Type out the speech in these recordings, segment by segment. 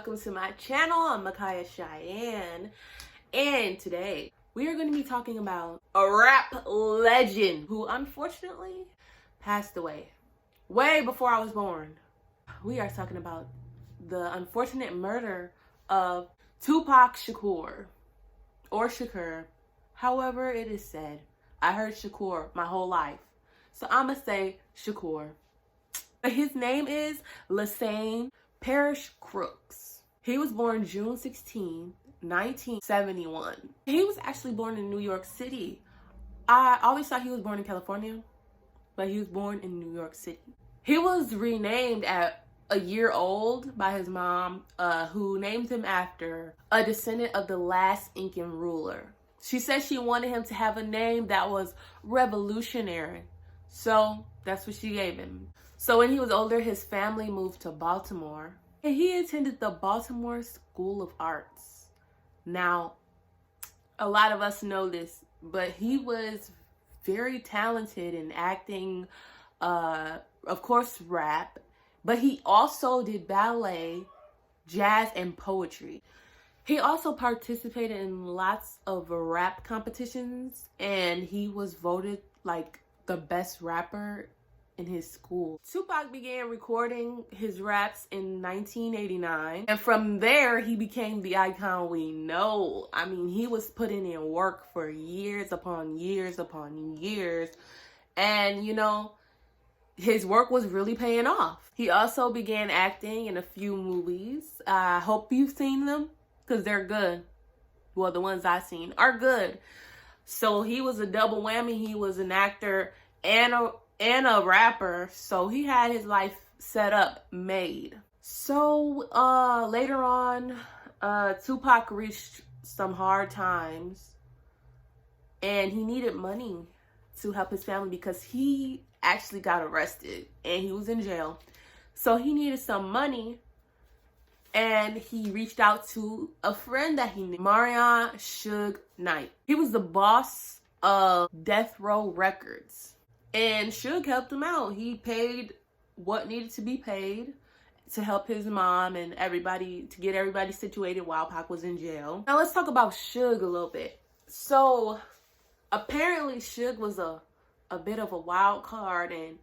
welcome to my channel. I'm Micaiah Cheyenne, and today we are going to be talking about a rap legend who unfortunately passed away way before I was born. We are talking about the unfortunate murder of Tupac Shakur, or Shakur, however it is said. I heard Shakur my whole life, so I'ma say Shakur. His name is Lassane Parrish Crooks. He was born June 16, 1971. He was actually born in New York City. I always thought he was born in California, but he was born in New York City. He was renamed at a year old by his mom, who named him after a descendant of the last Incan ruler. She said she wanted him to have a name that was revolutionary, so that's what she gave him. So when he was older, his family moved to Baltimore, and he attended the Baltimore School of Arts. Now, a lot of us know this, but he was very talented in acting, of course, rap, but he also did ballet, jazz, and poetry. He also participated in lots of rap competitions, and he was voted like the best rapper in his school. Tupac began recording his raps in 1989, and from there he became the icon we know. I mean, he was putting in work for years upon years upon years, and you know, his work was really paying off. He also began acting in a few movies. I hope you've seen them, because they're good. Well, the ones I've seen are good. So he was a double whammy. He was an actor and a rapper, so he had his life set up, made. So later on, Tupac reached some hard times, and he needed money to help his family because he actually got arrested and he was in jail. So he needed some money, and he reached out to a friend that he knew, Marion Suge Knight. He was the boss of Death Row Records. And Suge helped him out. He paid what needed to be paid to help his mom and everybody, to get everybody situated while Pac was in jail. Now let's talk about Suge a little bit. So apparently Suge was a bit of a wild card, and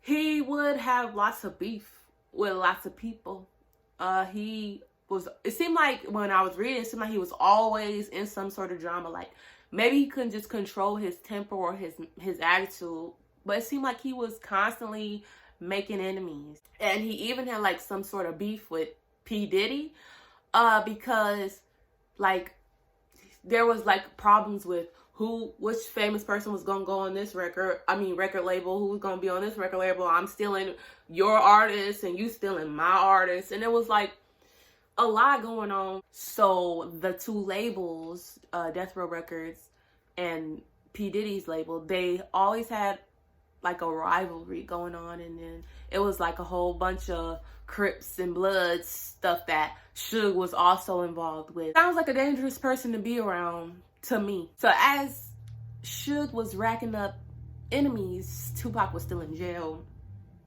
he would have lots of beef with lots of people. It seemed like when I was reading, it seemed like he was always in some sort of drama. Like, maybe he couldn't just control his temper or his attitude, but it seemed like he was constantly making enemies. And he even had like some sort of beef with P. Diddy, because like there was like problems with which famous person was gonna go on this record label, who was gonna be on this record label. I'm stealing your artist and you stealing my artist, and it was like a lot going on. So the two labels, Death Row Records and P. Diddy's label, they always had like a rivalry going on, and then it was like a whole bunch of Crips and Bloods stuff that Suge was also involved with. Sounds like a dangerous person to be around to me. So as Suge was racking up enemies, Tupac was still in jail.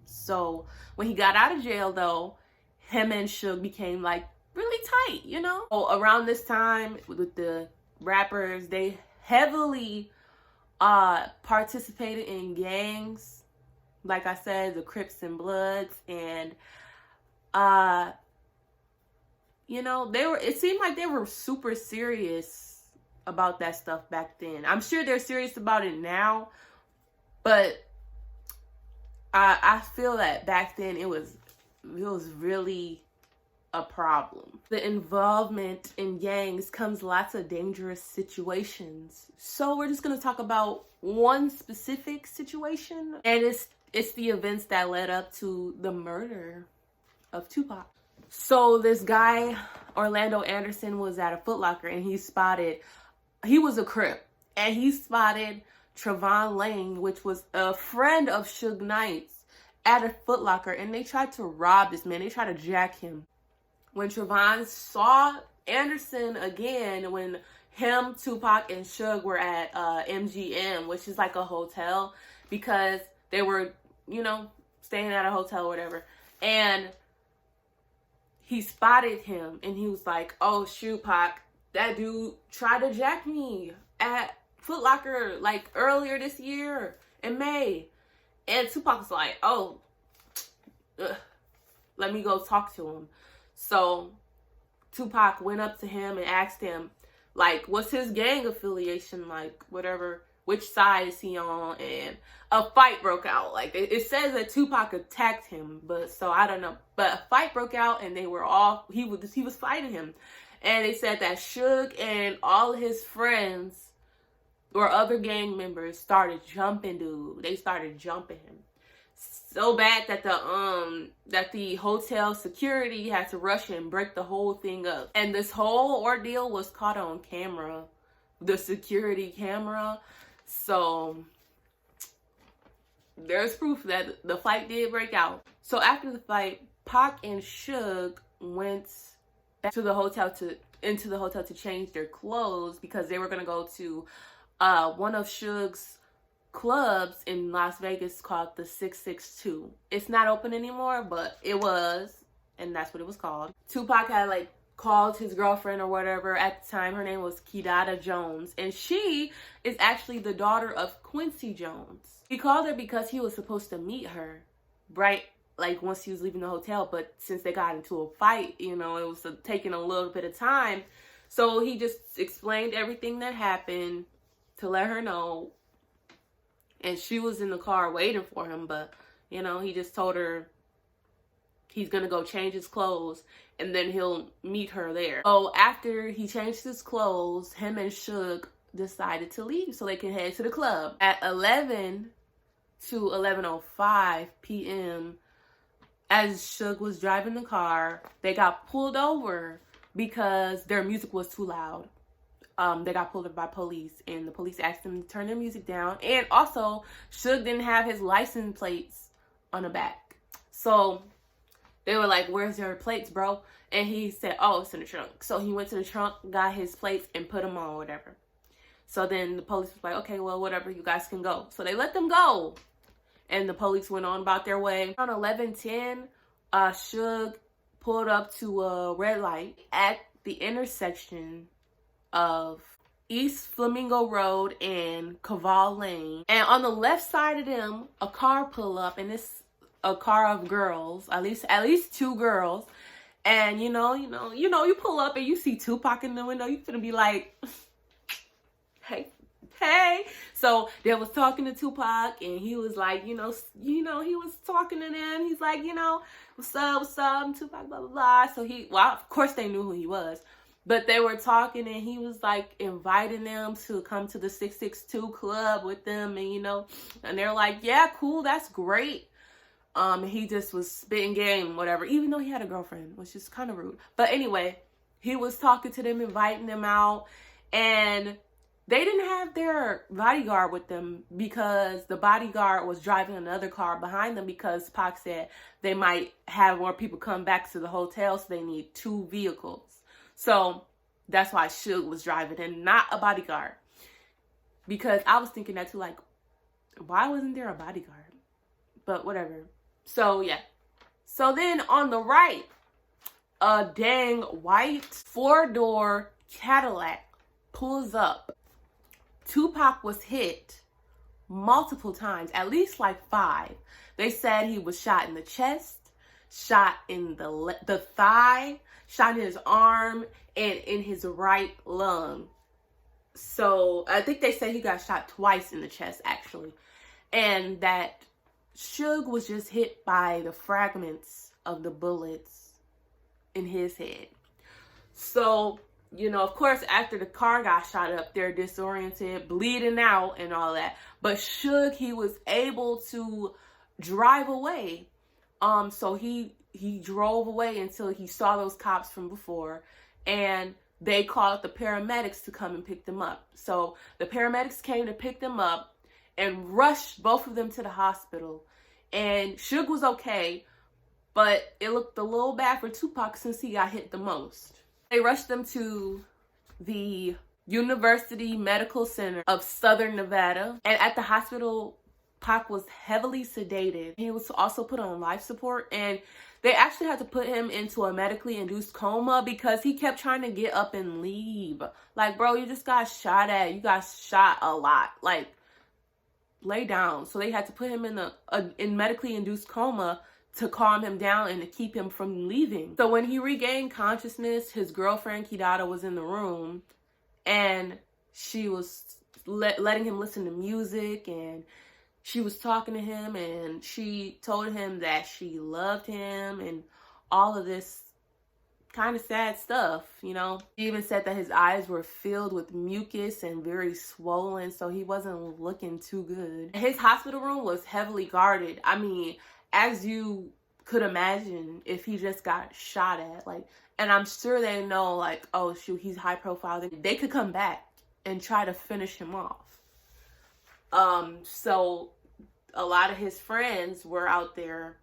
So when he got out of jail though, him and Suge became like really tight, you know? So around this time with the rappers, they heavily participated in gangs. Like I said, the Crips and Bloods, and you know, it seemed like they were super serious about that stuff back then. I'm sure they're serious about it now, but I feel that back then it was really a problem. The involvement in gangs comes lots of dangerous situations. So we're just gonna talk about one specific situation, and it's the events that led up to the murder of Tupac. So this guy, Orlando Anderson, was at a Foot Locker, and he was a Crip, and he spotted Trevon Lane, which was a friend of Suge Knight's, at a Foot Locker, and they tried to rob this man. They tried to jack him. When Trevon saw Anderson again, when him, Tupac, and Suge were at MGM, which is like a hotel, because they were, you know, staying at a hotel or whatever, and he spotted him and he was like, oh shoot, Pac, that dude tried to jack me at Foot Locker like earlier this year in May. And Tupac was like, oh, let me go talk to him. So Tupac went up to him and asked him, like, what's his gang affiliation, like, whatever, which side is he on? And a fight broke out. Like, it says that Tupac attacked him, but so I don't know. But a fight broke out, and they were all, he was fighting him. And they said that Suge and all his friends or other gang members started jumping dude. They started jumping him. So bad that the hotel security had to rush and break the whole thing up. And this whole ordeal was caught on camera, the security camera. So there's proof that the fight did break out. So after the fight, Pac and Suge went back to the hotel to change their clothes because they were gonna go to one of Suge's clubs in Las Vegas called the 662. It's not open anymore, but it was, and that's what it was called. Tupac had like called his girlfriend or whatever at the time. Her name was Kidada Jones, and she is actually the daughter of Quincy Jones. He called her because he was supposed to meet her right like once he was leaving the hotel, but since they got into a fight, you know, it was taking a little bit of time. So he just explained everything that happened to let her know. And she was in the car waiting for him, but, you know, he just told her he's going to go change his clothes and then he'll meet her there. So after he changed his clothes, him and Suge decided to leave so they can head to the club. At 11 to 11:05 p.m., as Suge was driving the car, they got pulled over because their music was too loud. They got pulled over by police, and the police asked them to turn their music down. And also, Suge didn't have his license plates on the back. So they were like, where's your plates, bro? And he said, oh, it's in the trunk. So he went to the trunk, got his plates, and put them on, whatever. So then the police was like, okay, well, whatever, you guys can go. So they let them go. And the police went on about their way. Around 11:10, Suge pulled up to a red light at the intersection of East Flamingo Road and Caval Lane. And on the left side of them, a car pull up, and it's a car of girls, at least two girls. And you pull up and you see Tupac in the window, you finna be like, hey. So they was talking to Tupac, and he was like, he was talking to them. He's like, what's up, Tupac, blah, blah, blah. So of course they knew who he was. But they were talking, and he was like inviting them to come to the 662 club with them, and they're like, yeah, cool, that's great. He just was spitting game, whatever, even though he had a girlfriend, which is kind of rude. But anyway, he was talking to them, inviting them out, and they didn't have their bodyguard with them because the bodyguard was driving another car behind them because Pac said they might have more people come back to the hotel, so they need two vehicles. So that's why Suge was driving and not a bodyguard. Because I was thinking that too, like, why wasn't there a bodyguard? But whatever. So yeah. So then on the right, a dang white 4-door Cadillac pulls up. Tupac was hit multiple times, at least like 5. They said he was shot in the chest, shot in the thigh, shot in his arm, and in his right lung. So I think they said he got shot twice in the chest, actually. And that Suge was just hit by the fragments of the bullets in his head. So, of course, after the car got shot up, they're disoriented, bleeding out and all that. But Suge, he was able to drive away. So he drove away until he saw those cops from before, and they called the paramedics to come and pick them up. So the paramedics came to pick them up and rushed both of them to the hospital. And Suge was okay, but it looked a little bad for Tupac since he got hit the most. They rushed them to the University Medical Center of Southern Nevada. And at the hospital, Pac was heavily sedated. He was also put on life support, and They actually had to put him into a medically induced coma because he kept trying to get up and leave. Like, bro, you just got shot at. You got shot a lot. Like, lay down. So they had to put him in in medically induced coma to calm him down and to keep him from leaving. So when he regained consciousness, his girlfriend Kidada was in the room, and she was letting him listen to music, and she was talking to him, and she told him that she loved him and all of this kind of sad stuff, you know. He even said that his eyes were filled with mucus and very swollen, so he wasn't looking too good. His hospital room was heavily guarded. I mean, as you could imagine, if he just got shot at, like, and I'm sure they know, like, oh shoot, he's high profile, they could come back and try to finish him off. So a lot of his friends were out there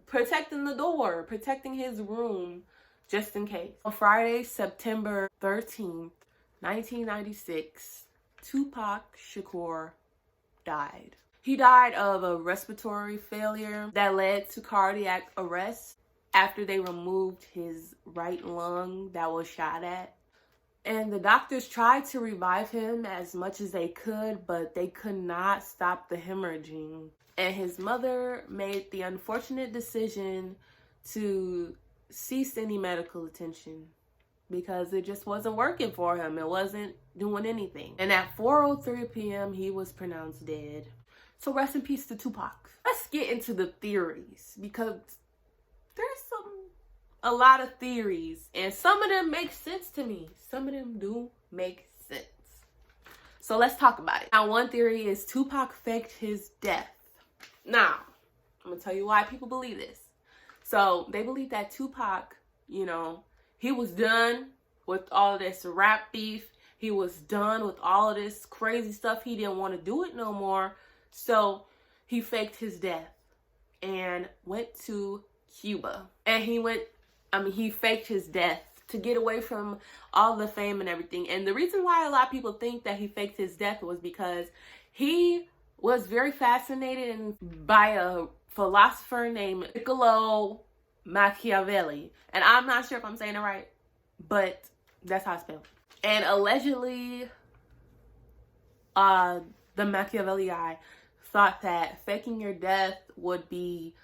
protecting the door, protecting his room, just in case. On Friday, September 13th, 1996, Tupac Shakur died. He died of a respiratory failure that led to cardiac arrest after they removed his right lung that was shot at. And the doctors tried to revive him as much as they could, but they could not stop the hemorrhaging. And his mother made the unfortunate decision to cease any medical attention because it just wasn't working for him. It wasn't doing anything. And at 4:03 p.m., he was pronounced dead. So rest in peace to Tupac. Let's get into the theories, because there's a lot of theories, and some of them make sense to me. Some of them do make sense. So let's talk about it. Now, one theory is Tupac faked his death. Now, I'm gonna tell you why people believe this. So they believe that Tupac, you know, he was done with all of this rap beef. He was done with all of this crazy stuff. He didn't want to do it no more. So he faked his death and went to Cuba. And he faked his death to get away from all the fame and everything. And the reason why a lot of people think that he faked his death was because he was very fascinated by a philosopher named Niccolo Machiavelli. And I'm not sure if I'm saying it right, but that's how it's spelled. And allegedly, the Machiavelli guy thought that faking your death would be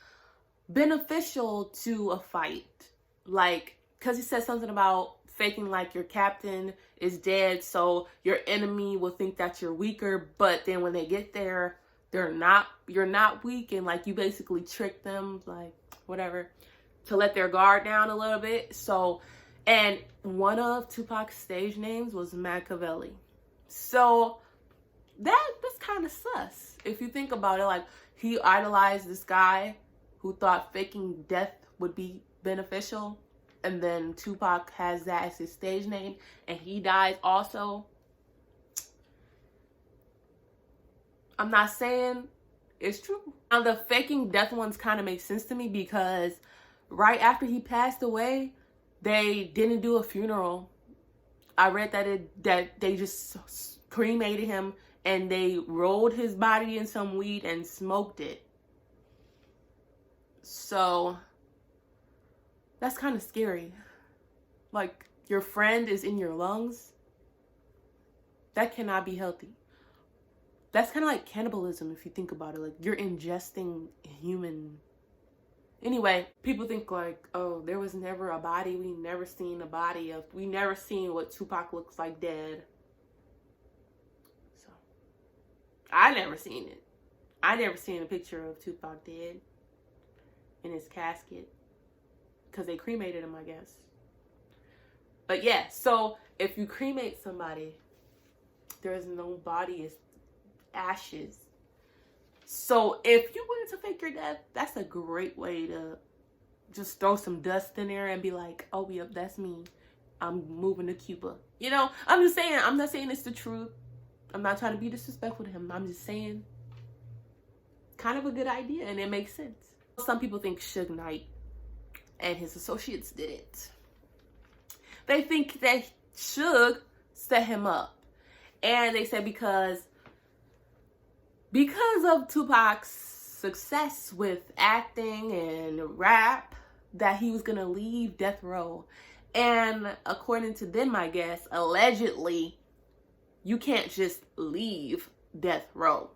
beneficial to a fight. Like, because he said something about faking like your captain is dead, so your enemy will think that you're weaker, but then when they get there, you're not weak, and like you basically trick them, like whatever, to let their guard down a little bit. So, and one of Tupac's stage names was Machiavelli. So that's kind of sus if you think about it. Like, he idolized this guy who thought faking death would be beneficial, and then Tupac has that as his stage name, and he dies also. I'm not saying it's true. Now, the faking death ones kind of make sense to me because right after he passed away, they didn't do a funeral. I read that they just cremated him and they rolled his body in some weed and smoked it. So that's kind of scary. Like, your friend is in your lungs. That cannot be healthy. That's kind of like cannibalism if you think about it. Like, you're ingesting human. Anyway, people think like, oh, there was never a body. We never seen what Tupac looks like dead. So I never seen it. I never seen a picture of Tupac dead in his casket, because they cremated him, I guess. But yeah, so if you cremate somebody, there is no body, it's ashes. So if you wanted to fake your death, that's a great way to just throw some dust in there and be like, oh, yep, that's me. I'm moving to Cuba. You know, I'm just saying, I'm not saying it's the truth. I'm not trying to be disrespectful to him. I'm just saying, kind of a good idea, and it makes sense. Some people think Suge Knight and his associates did it. They think that Suge set him up. And they said because of Tupac's success with acting and rap that he was gonna leave death row. And according to them, I guess, allegedly, you can't just leave death row.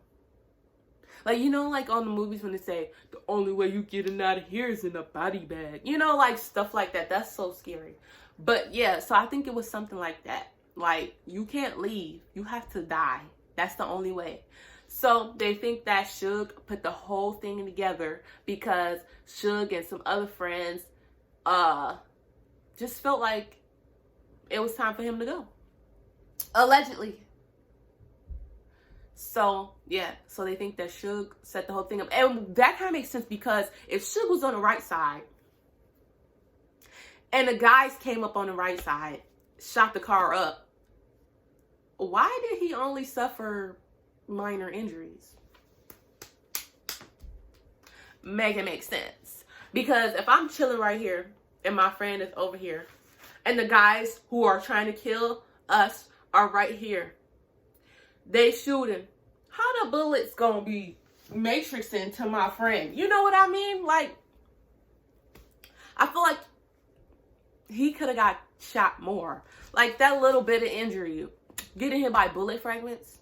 Like, you know, like on the movies when they say, the only way you getting out of here is in a body bag. You know, like stuff like that. That's so scary. But yeah, so I think it was something like that. Like, you can't leave. You have to die. That's the only way. So they think that Suge put the whole thing together because Suge and some other friends just felt like it was time for him to go. Allegedly. So, yeah. So they think that Suge set the whole thing up. And that kind of makes sense because if Suge was on the right side and the guys came up on the right side, shot the car up, why did he only suffer minor injuries? Make it make sense. Because if I'm chilling right here and my friend is over here and the guys who are trying to kill us are right here, they shooting, how the bullets gonna be matrixing to my friend? You know what I mean? Like, I feel like he could have got shot more. Like that little bit of injury, getting hit by bullet fragments.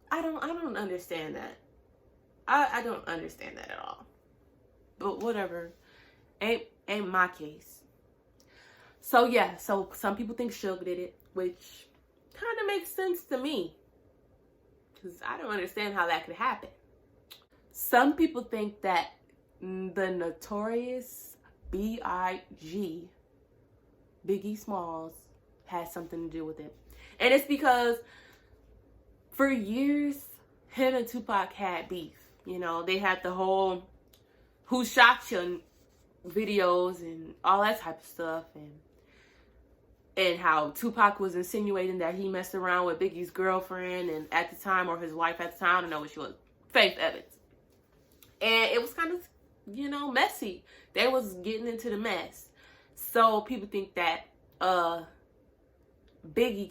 I don't understand that. I don't understand that at all. But whatever. Ain't my case. So yeah, so some people think Suge did it, which kind of makes sense to me. Because I don't understand how that could happen. Some people think that the notorious B.I.G., Biggie Smalls, has something to do with it. And it's because for years, him and Tupac had beef. You know, they had the whole who shot you videos and all that type of stuff. And how Tupac was insinuating that he messed around with Biggie's girlfriend and at the time, or his wife at the time, I don't know what she was, Faith Evans. And it was kind of, you know, messy. They was getting into the mess. So people think that Biggie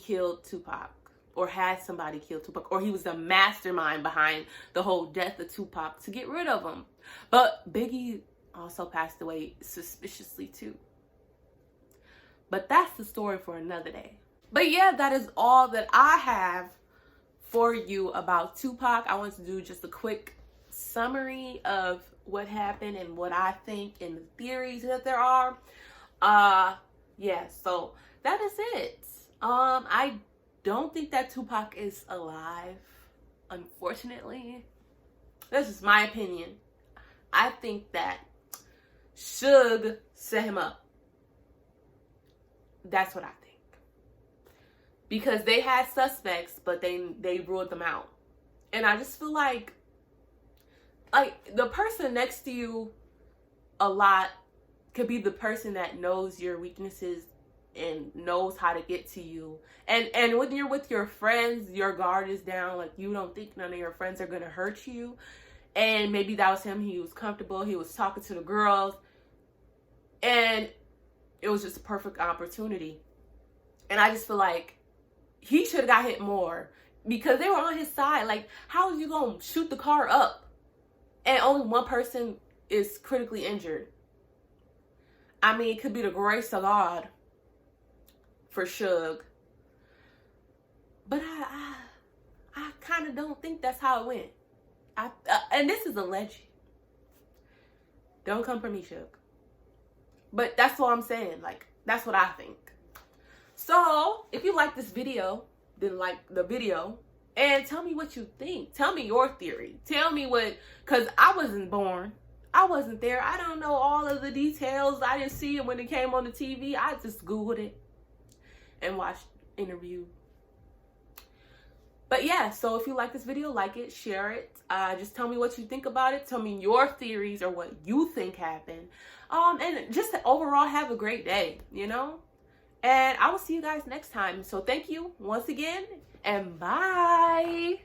killed Tupac, or had somebody kill Tupac, or he was the mastermind behind the whole death of Tupac to get rid of him. But Biggie also passed away suspiciously too. But that's the story for another day. But yeah, that is all that I have for you about Tupac. I want to do just a quick summary of what happened and what I think and the theories that there are. Yeah, so that is it. I don't think that Tupac is alive, unfortunately. That's just my opinion. I think that Suge set him up. That's what I think. Because they had suspects, but they ruled them out. And I just feel like the person next to you a lot could be the person that knows your weaknesses and knows how to get to you. And when you're with your friends, your guard is down. Like, you don't think none of your friends are going to hurt you. And maybe that was him. He was comfortable. He was talking to the girls. And it was just a perfect opportunity. And I just feel like he should have got hit more because they were on his side. Like, how are you going to shoot the car up and only one person is critically injured? I mean, it could be the grace of God for Suge. But I kind of don't think that's how it went. And this is alleged. Don't come for me, Suge. But that's what I'm saying. Like, that's what I think. So, if you like this video, then like the video. And tell me what you think. Tell me your theory. Tell me what... Because I wasn't born. I wasn't there. I don't know all of the details. I didn't see it when it came on the TV. I just Googled it and watched interview. But yeah, so if you like this video, like it, share it. Just tell me what you think about it. Tell me your theories or what you think happened. And just overall have a great day, you know? And I will see you guys next time. So thank you once again, and bye.